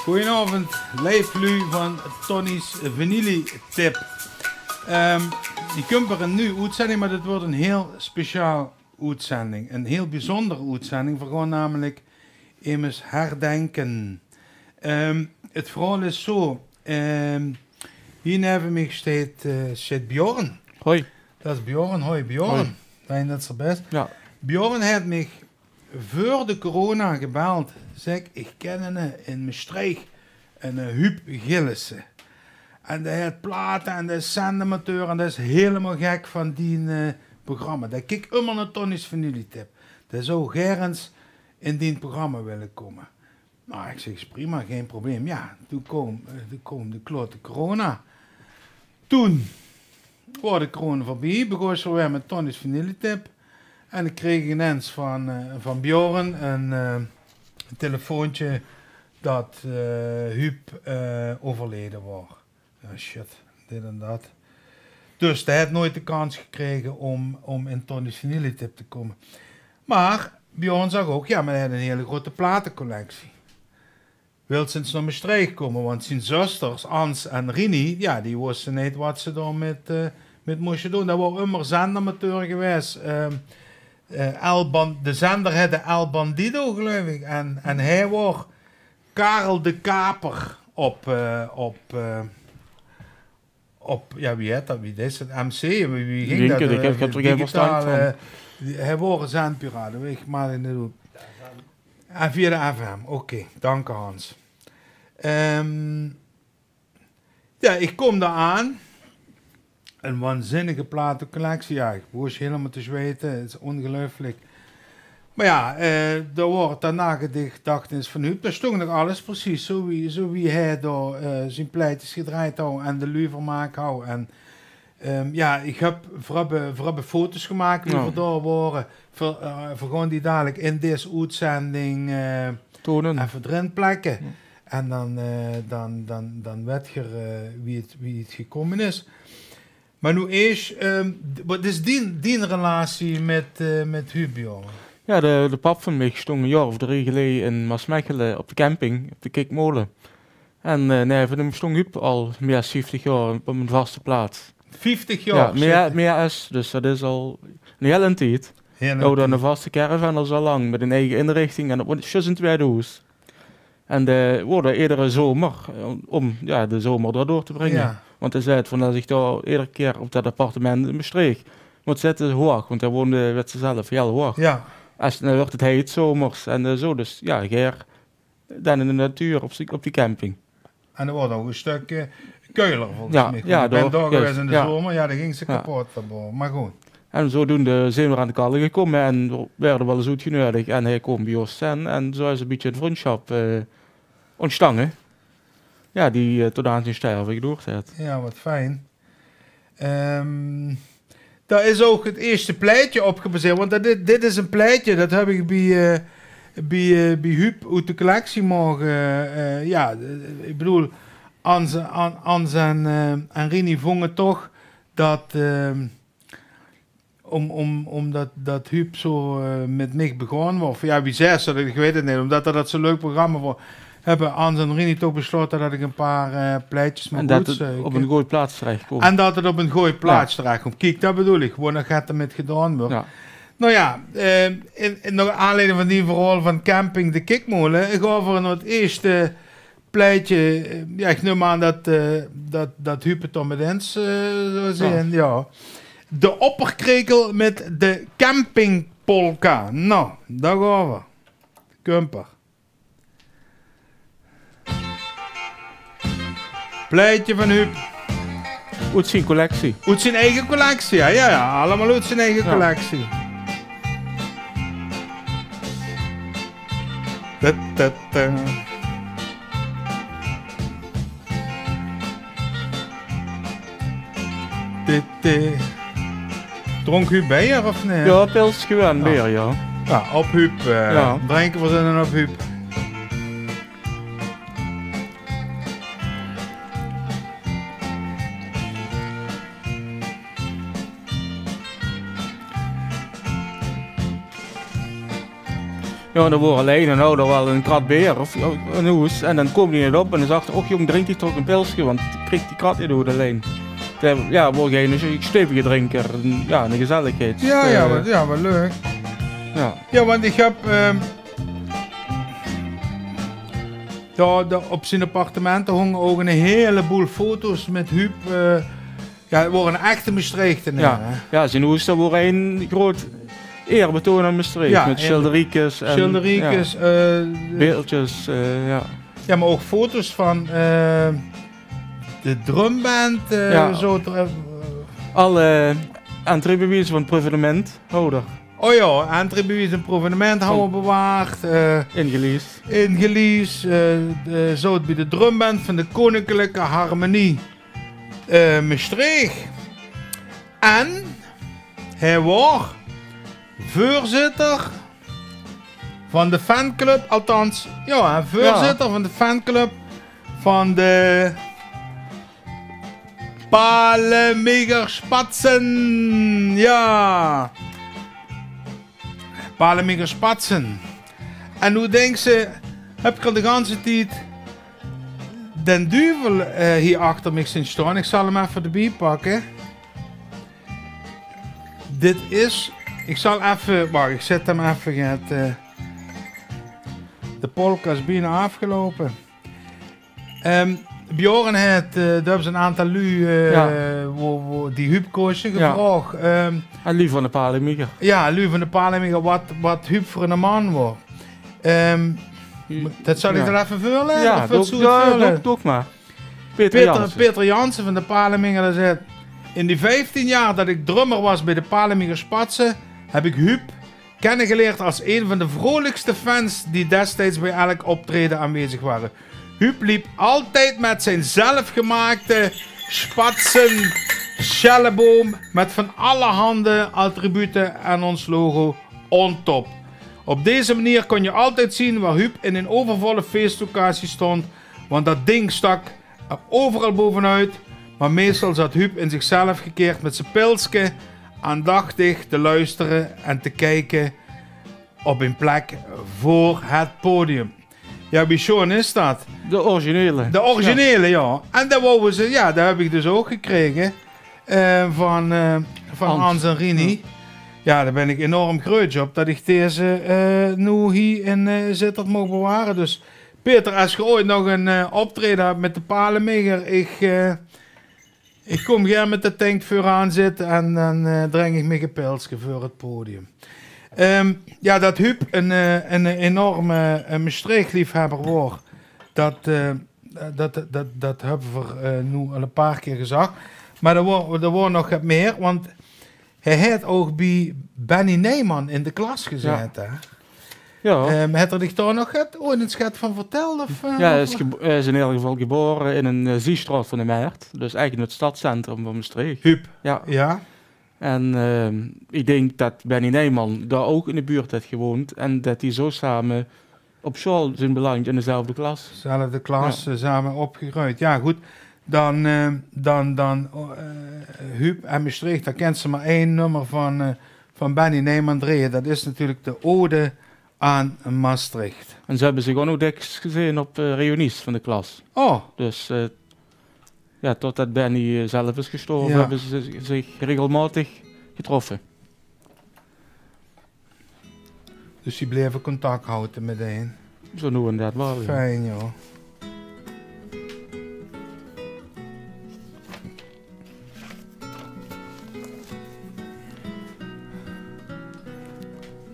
Goedenavond, live Lu van Tonny's Vanille-tip. Je kunt er een nieuwe uitzending, maar dit wordt een heel speciaal uitzending. Een heel bijzondere uitzending. We gaan namelijk immers herdenken. Het verhaal is zo. Hier hebben we zit Bjorn. Hoi. Dat is Bjorn. Hoi Bjorn. Hoi. Fijn dat ze best. Ja. Bjorn heeft mij voor de corona gebeld. Zeg, ik ken een in Maastricht, een Huub Gillissen. En die heeft platen en die is zendamateur en dat is helemaal gek van die programma. Dat kijk immer naar Tonny's Vanille-tip. Dat zou gerens in die programma willen komen. Nou, ik zeg, prima, geen probleem. Ja, toen kwam de klote corona. Toen was de corona voorbij, begon ze weer met Tonny's Vanille-tip. En ik kreeg ineens van Bjorn een telefoontje dat Huub overleden was. Ja, shit, dit en dat. Dus hij had nooit de kans gekregen om in Tonny's Vanille-tip te komen. Maar Bjorn zag ook, ja, maar hij had een hele grote platencollectie. Wil sinds naar Maastricht komen, want zijn zusters, Ans en Rini, ja, die wisten niet wat ze daar met moesten doen. Dat was immer zendamateur geweest. De zender had de El Bandido, geloof ik. En hij was Karel de Kaper op ja, wie heet dat? Wie is het? MC? Wie ging dat? Ik heb er geen verstand van. Hij was een zendpiraat, weet ik maar in de doel. En via de FM, oké. Dank Hans. Ja, ik kom daar aan. Een waanzinnige platencollectie. Ja, ik was helemaal te zweten. Het is ongelooflijk. Maar ja, er wordt daarna gedachtenis van Huub. Daar stond nog alles precies. Zo wie hij daar zijn pleitjes gedraaid had en de lui vermaakt had. En ja, ik heb vooral foto's gemaakt die we daar waren. Voor gewoon die dadelijk in deze uitzending tonen. Even erin plekken. Ja. En dan weet je wie het gekomen is. Maar nu eerst, wat is die relatie met Huub, jongen? Ja, de pap van mij stond een jaar of 3 geleden in Maasmechelen op de camping, op de Kikmolen. En nee, van hem stond Huub al meer dan 50 jaar op een vaste plaats. 50 jaar? Ja, meer is, dus dat is al een hele tijd. Nou, dan een vaste caravan al zo lang, met een eigen inrichting en op een tweede huis. En we worden iedere zomer, om ja, de zomer daardoor te brengen. Ja. Want hij zei van als ik daar iedere keer op dat appartement in Maastricht moet zitten hoog, want hij woonde met zichzelf heel hoog. Ja. Als dan wordt het heet zomers en zo, dus ja, geer dan in de natuur op die camping. En er wordt ook een stuk keuler volgens mij. Ja, ik ben daar geweest in de zomer, ja, dan ging ze kapot daarboven, maar goed. En zodoende zijn we aan de kallen gekomen en we werden wel eens uitgenodigd en hij kwam bij ons en zo is een beetje een vriendschap ontstaan. Ja, die tot aan zijn sterven doorgezet. Ja, wat fijn. Daar is ook het eerste pleitje op gebaseerd, want dit is een pleitje, dat heb ik bij Huub uit de collectie mogen. Ja, ik bedoel, Ans en Rini vonden toch dat, omdat Huub zo met mij begonnen was. Ja, wie zei ze, ik weet het niet, omdat dat zo'n leuk programma was. Hebben Ans en Rini toch besloten dat ik een paar pleitjes moet en dat het op een goede plaats terecht komt. En dat het op een goede plaats terecht komt. Kijk, dat bedoel ik. Gewoon, dat gaat er met gedaan worden. Ja. Nou ja, in nog aanleiding van die verhaal van camping de Kikmolen, ik ga voor het eerste pleitje, ja, ik neem aan dat Huub het dan met eens zou zijn. Ja. De opperkrekel met de campingpolka. Nou, daar gaan we. Kumper. Pleitje van Huub. Uit zijn collectie. Uit zijn eigen collectie, ja. Allemaal uit zijn eigen collectie. Dronk Huub bier of nee? Ja, pils gewoon bier, ja. Ja, op Huub. Drinken we zin op Huub. Ja, dan wordt alleen een ouder wel een krat beer of een hoes. En dan komt hij niet op en dan zegt hij, och jong, drink hij toch een pilsje, want krijgt die krat niet door alleen. Ja, word jij een stevige drinker, ja, een gezelligheid. Ja, wat leuk. Ja, want ik heb... op zijn appartementen hangen ook een heleboel foto's met Huub. Ja, het wordt een echte Maastrichtenaar. Ja, zijn hoes, dat wordt een groot eerbetoon aan Maastricht. Ja, met schilderiekjes en beeldjes, ja. Ja, maar ook foto's van de drumband. Alle entreebewijzen van het proevenementhouder. Oh ja, entreebewijs en proevenementhouder bewaard. Ingelies. Zo bij de drumband van de Koninklijke Harmonie Maastricht. En hij was voorzitter van de fanclub, althans, ja, voorzitter van de fanclub van de Palemiger Spatsen. Ja. Palemiger Spatsen. En hoe denk ze, heb ik al de ganse tijd den duivel hier achter me zien staan. Ik zal hem even erbij pakken. Dit is, ik zal even, wacht, ik zet hem even, de polka is bijna afgelopen. Bjorn heeft, daar hebben ze een aantal lui die Huub-koosje gevraagd. En Lu van de Palemiger. Ja, Lu van de Palemiger, wat Huub voor een man wordt. Dat zal ik er even vullen? Ja, doe maar. Peter Jansen van de Palemiger, dat zegt, in die 15 jaar dat ik drummer was bij de Palemiger Spatsen, heb ik Huub kennengeleerd als een van de vrolijkste fans die destijds bij elk optreden aanwezig waren. Huub liep altijd met zijn zelfgemaakte Spatsen Schelleboom met van allerhande attributen en ons logo on top. Op deze manier kon je altijd zien waar Huub in een overvolle feestlocatie stond, want dat ding stak er overal bovenuit, maar meestal zat Huub in zichzelf gekeerd met zijn pilsje, aandachtig te luisteren en te kijken op een plek voor het podium. Ja, wie Sean is dat? De originele. De originele, ja. En dat wouden ze, ja, dat heb ik dus ook gekregen van Hans en Rini. Ja, daar ben ik enorm groot op dat ik deze nu hier in Zittert mag bewaren. Dus Peter, als je ooit nog een optreden hebt met de Palemiger, ik kom gerne met de tank vooraan zitten en dan drink ik me een pilsje voor het podium. Ja, dat Huub een enorme Maastricht-liefhebber wordt, dat hebben we nu al een paar keer gezegd. Maar er wordt nog wat meer, want hij heeft ook bij Benny Neyman in de klas gezeten. Ja. Ja. Heeft er zich daar nog ooit een schat van verteld? Ja, hij is in ieder geval geboren in een Ziestraat van de Meert. Dus eigenlijk in het stadscentrum van Maastricht. Huub? Ja. En ik denk dat Benny Neyman daar ook in de buurt heeft gewoond. En dat die zo samen op school zijn beland in dezelfde klas. Dezelfde klas, samen opgegroeid. Ja, goed. Dan Huub en Maastricht, daar kent ze maar één nummer van Benny Neyman draaien. Dat is natuurlijk de ode aan Maastricht. En ze hebben zich ook nog dikwijls gezien op reunies van de klas. Oh. Dus ja, totdat Benny zelf is gestorven, hebben ze zich regelmatig getroffen. Dus die bleven contact houden met een. Zo noemen dat wel. Fijn, joh.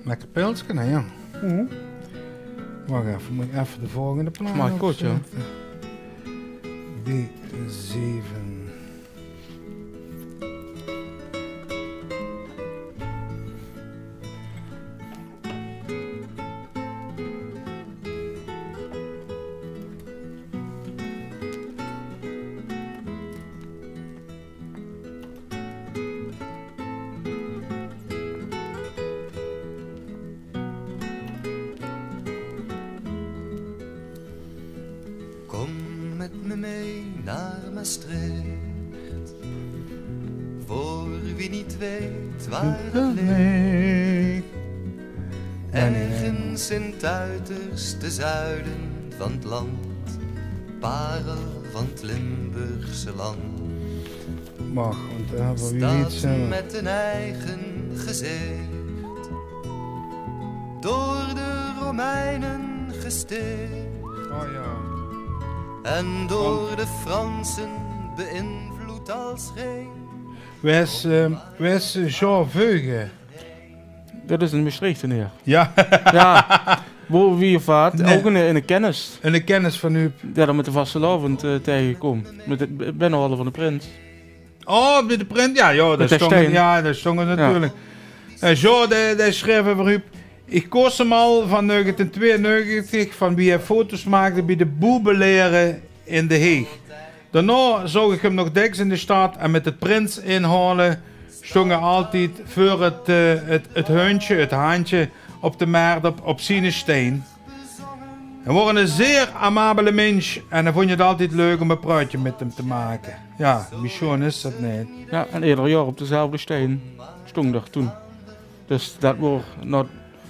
Lekker pilsje, hè, ja. Wacht even, moet ik even de volgende plan maar goed, ja. D7. Met me mee naar Maastricht, voor wie niet weet waar het ligt. Ergens in het uiterste zuiden van het land, parel van het Limburgse land. Mag, want daar hebben we weer iets. Staat met een eigen gezicht, door de Romeinen gesticht. Oh ja. En door de Fransen beïnvloed als geen. Wees Jean Veugen. Dat is een Maastricht, neer. Ja. Ja, waar wie of wat, Nee. ook in een kennis. En de kennis van u. Ja, dan met de vastelavond tegenkom. Ik ben al van de prins. Oh, met de print? Ja, dat Met stond Stijn. ja, dat stond het natuurlijk. Jean, die schreef over u. Ik koos hem al van 1992, van wie hij foto's maakte bij de boebeleren in De Heeg. Daarna zag ik hem nog dikwijls in de stad en met het prins inhalen zongen altijd voor het heuntje, het haantje op de markt op Sinesteen. Hij was een zeer amabele mens en dan vond je het altijd leuk om een praatje met hem te maken. Ja, wie schoon is dat niet? Ja, en ieder jaar op dezelfde steen stond er toen. Dus dat wordt na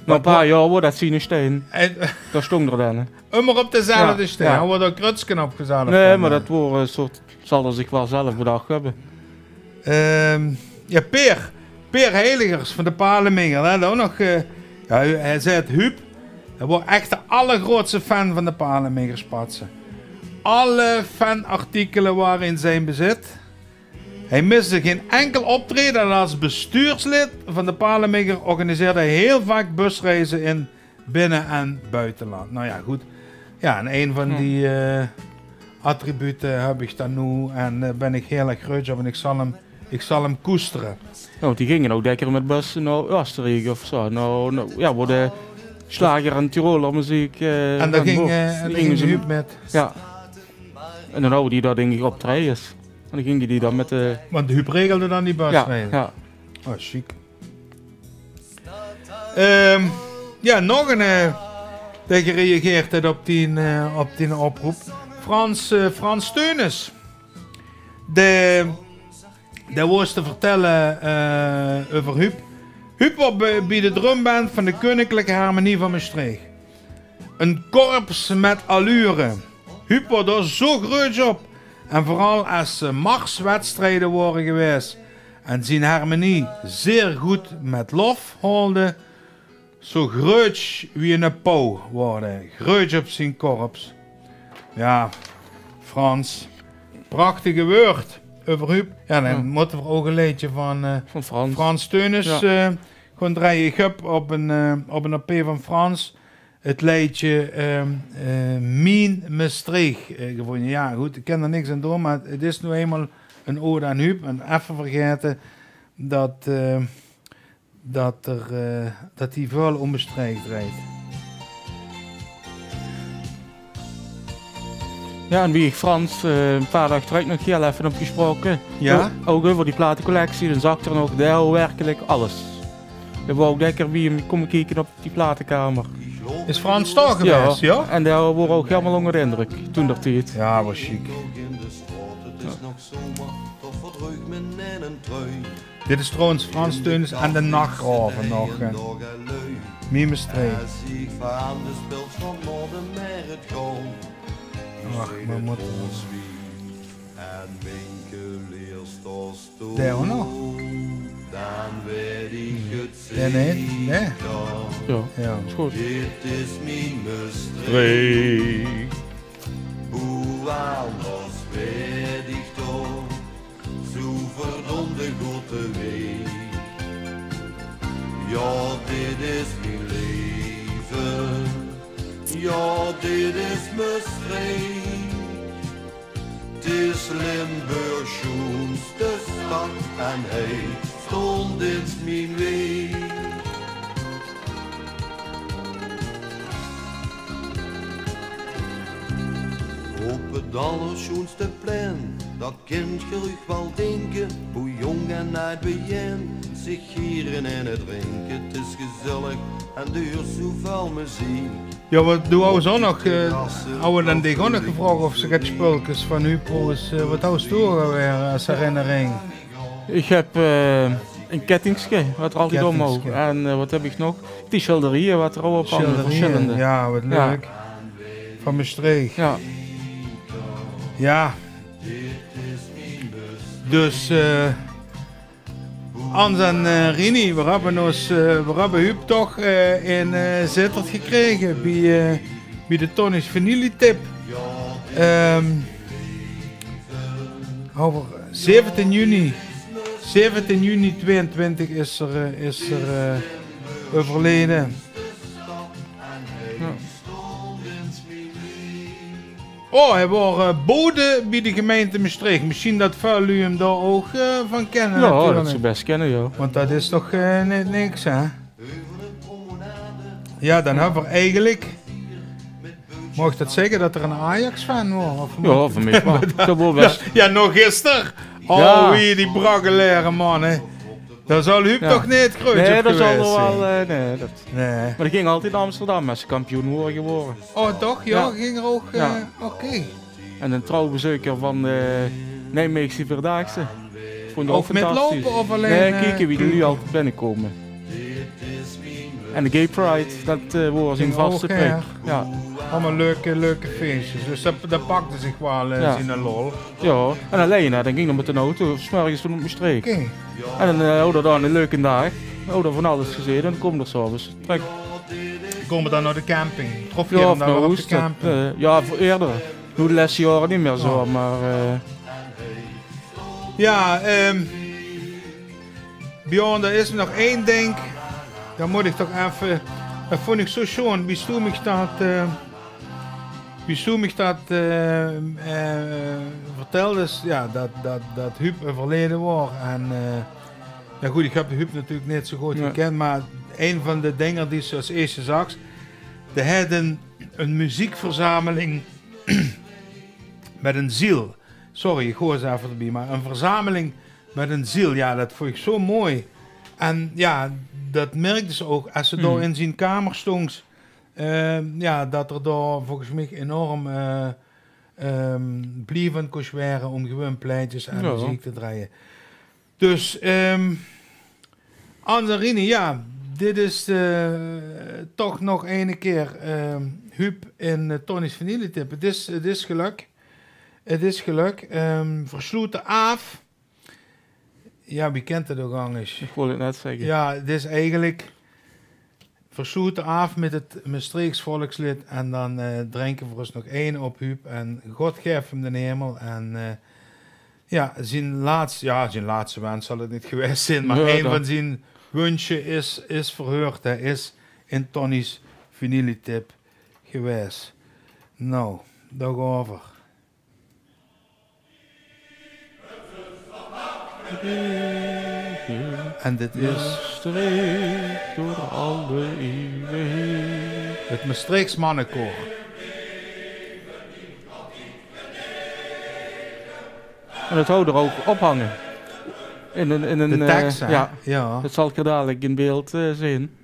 een paar jaar wordt dat zien steen. En, Daar stond er dan. immer op dezelfde Ja, steen. ja. Hij wordt ook krutsken opgezet. Nee, maar dat wordt een soort, zal er zich wel zelf bedacht hebben. Ja, Peer Heiligers van de Palenminger. Hè, ook nog, ja, hij zei het Huub. Hij was echt de allergrootste fan van de Palenmingerspatsen. Alle fanartikelen waren in zijn bezit. Hij miste geen enkel optreden en als bestuurslid van de Palenminger organiseerde hij heel vaak busreizen in binnen- en buitenland. Nou ja, goed. Ja, en een van die attributen heb ik dan nu en ben ik heel erg grutsch op en ik zal hem koesteren. Ja, want die gingen ook lekker met bussen naar Oostenrijk of zo. Ja, waar de slager en Tiroler muziek. En daar ging Huub met. Ja. En dan houden die daar denk ik op treins. En dan gingen die dan met de. Want Huub regelde dan die busrijden. Ja. Oh, chic. Ja, nog een die gereageerd heeft op die oproep. Frans Teunis. Dat was te vertellen over Huub. Huub was bij de drumband van de Koninklijke Harmonie van Maastricht. Een korps met allure. Huub was er zo groot op. En vooral als ze marswedstrijden waren geweest en zijn harmonie zeer goed met lof holde, zo groot wie een pauw worden. Groot op zijn korps. Ja, Frans. Prachtige woord over Huub. Ja, dan moeten we ook een liedje van Frans Teunis gewoon draaien. Ik heb op een AP van Frans het liedje Mien Maastricht gevonden. Ja, goed, ik ken er niks aan doen, maar het is nu eenmaal een ode aan Huub. En even vergeten dat hij veel onbestrijd rijdt. Ja, en wie ik Frans een paar dagen terug nog heel even heb gesproken. Ja? Ook over die platencollectie, dan zag er nog daar werkelijk alles. We wou ook lekker wie hem komen kijken op die platenkamer. Is Frans toch geweest, ja? En daar waren ook helemaal onder de indruk toen dat tijd. Ja, was chic. Dit is trouwens Frans Teunis en de Nachtgraven nog. Mien Maastricht. Ach, maar moeten daar ook nog? Nee. Ja, is goed. Dit is mijn Maastricht. Hoe anders werd ik toch zo verdomde goed weg. Ja, dit is mijn leven. Ja, dit is Maastricht. Het is Limburg schoonste stad en hij stond in mijn weg. Op het allerschoonste plein, dat kind je wel denken, hoe jong en uit begin, zich gieren en het drinken, het is gezellig en duurt zoveel muziek. Ja, wat doen we ook nog? Oude dan die ook nog gevraagd of ze gaat spulkes van Huub. Wat houdt het weer als herinnering? Ik heb Een kettingske, wat er altijd omhoog. En wat heb ik nog? Die schilderieën wat er op hangen, verschillende. Ja, wat leuk. Van Maastricht. Ja. Ja. Dus Ans en Rini, we hebben Huub toch in Zittert gekregen bij de Tony's Vanillitip. Over 17 juni 22 is er overleden. Ja. Oh, hij was bode bij de gemeente Maastricht. Misschien dat jullie hem daar ook van kennen. Ja, natuurlijk. dat zou best kennen, ja. Want dat is toch net niks, hè? Ja, dan hebben we eigenlijk... Mag ik dat zeggen dat er een Ajax-fan was? Ja, voor mij wel. Dat was best. Ja, nog gisteren. Oh, Ja. wie die braggelaire man, hè. Dat zal Huub toch niet het grootje Nee, op dat zal geweest er zijn. wel... nee, dat... Nee. Maar die ging altijd naar Amsterdam als ze kampioen worden geworden. Oh, toch? Ja, Ja. ging er ook... Ja. Oké. En een trouwbezoeker van de Nijmeegse Vierdaagse. Vond ik ook Of met fantastisch. lopen of alleen... Nee, kijken wie er nu altijd binnenkomen. En de Gay Pride, dat was in Ging vaste ook, prik. ja. Ja. Allemaal leuke feestjes. Dus dat pakte zich wel Ja. zien een lol. Ja, en alleen, dan ging hij met de auto, 's morgens toen op mijn streek. Oké. En dan hadden we dan een leuke dag. We hadden van alles gezien en dan komt er s'avonds. Trek. Komen dan naar de camping. Trof je Ja, hem of dan naar wel op de Oester. camping? Ja, voor eerder. Nu de laatste jaren niet meer zo, Oh. maar... Ja, Bjorn, er is nog één ding. Dan moet ik toch even... Dat vond ik zo schoon. Wie stoem ik dat vertelde, is, ja, dat Huub overleden was. En ja goed, ik heb de Huub natuurlijk niet zo goed Nee. gekend, maar een van de dingen die ze als eerste zag, de hadden een muziekverzameling met een ziel. Sorry, ik gooi eens even erbij, maar een verzameling met een ziel, ja, dat vond ik zo mooi. En ja, dat merkte ze ook als ze daar in zijn kamer stond. Ja, dat er daar volgens mij enorm blijvend kon waren om gewoon pleitjes en Ja. muziek te draaien. Dus, Anzarini, ja, dit is toch nog ene keer Huub in Tony's Vanillitip. Het is geluk. Het is geluk. Versloten af. Ja, wie kent het ook anders? Ik wilde het net zeggen. Ja, het is eigenlijk versloten af met het Maastrichts volkslied en dan drinken we ons nog één op Huub en God geeft hem de hemel en ja, zijn laatste wens zal het niet geweest zijn, maar Ja, één dat. van zijn wensje is verheurd, hij is in Tony's Vanillitip geweest. Nou, daarover. En dit is Streek door alle eeuwen. het Maastrichts mannenkoor. En het houdt er ook ophangen. In een De tekst, hè? ja, Ja. dat zal ik er dadelijk in beeld zien.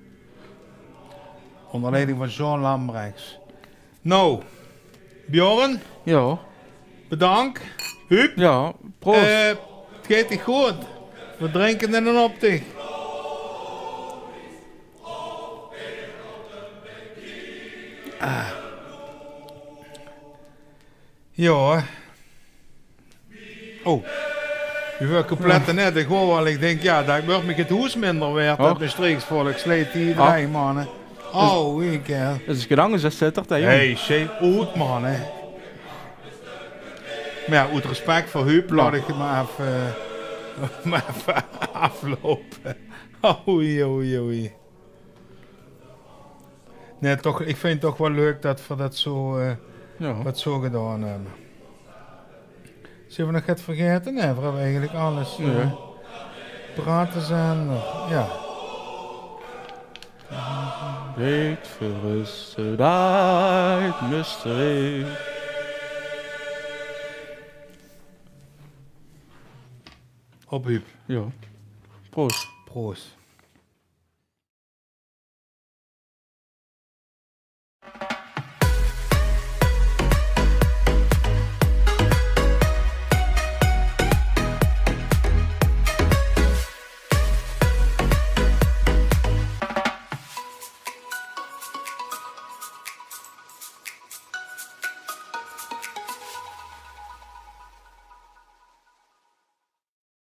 Onder leiding van Jean Lambrechts. Nou, Bjorn, Ja, bedankt. Huub, ja, proost. het gaat niet goed. We drinken in een opticht. Ja. Hoor. Oh. Je wordt compleet net. Ik hoor wel, ik denk, ja, dat wordt me het hoes minder werd. Oh. Dat Maastrichts volk sleet die drie mannen. Oh, wie kerel. Het is gedaan, dus dat zit er tegen. Hey, shit, oud man, hè. Maar ja, uit respect voor Huub, laat ik het maar even aflopen. Oei. Nee, toch, ik vind het toch wel leuk dat we dat zo, Ja. wat zo gedaan hebben. Zullen we nog het vergeten? Nee, we hebben eigenlijk alles. Nee. Praten zijn, ja. Weet verrusten uit mysterie. Op Huub. Ja, proost. Proost.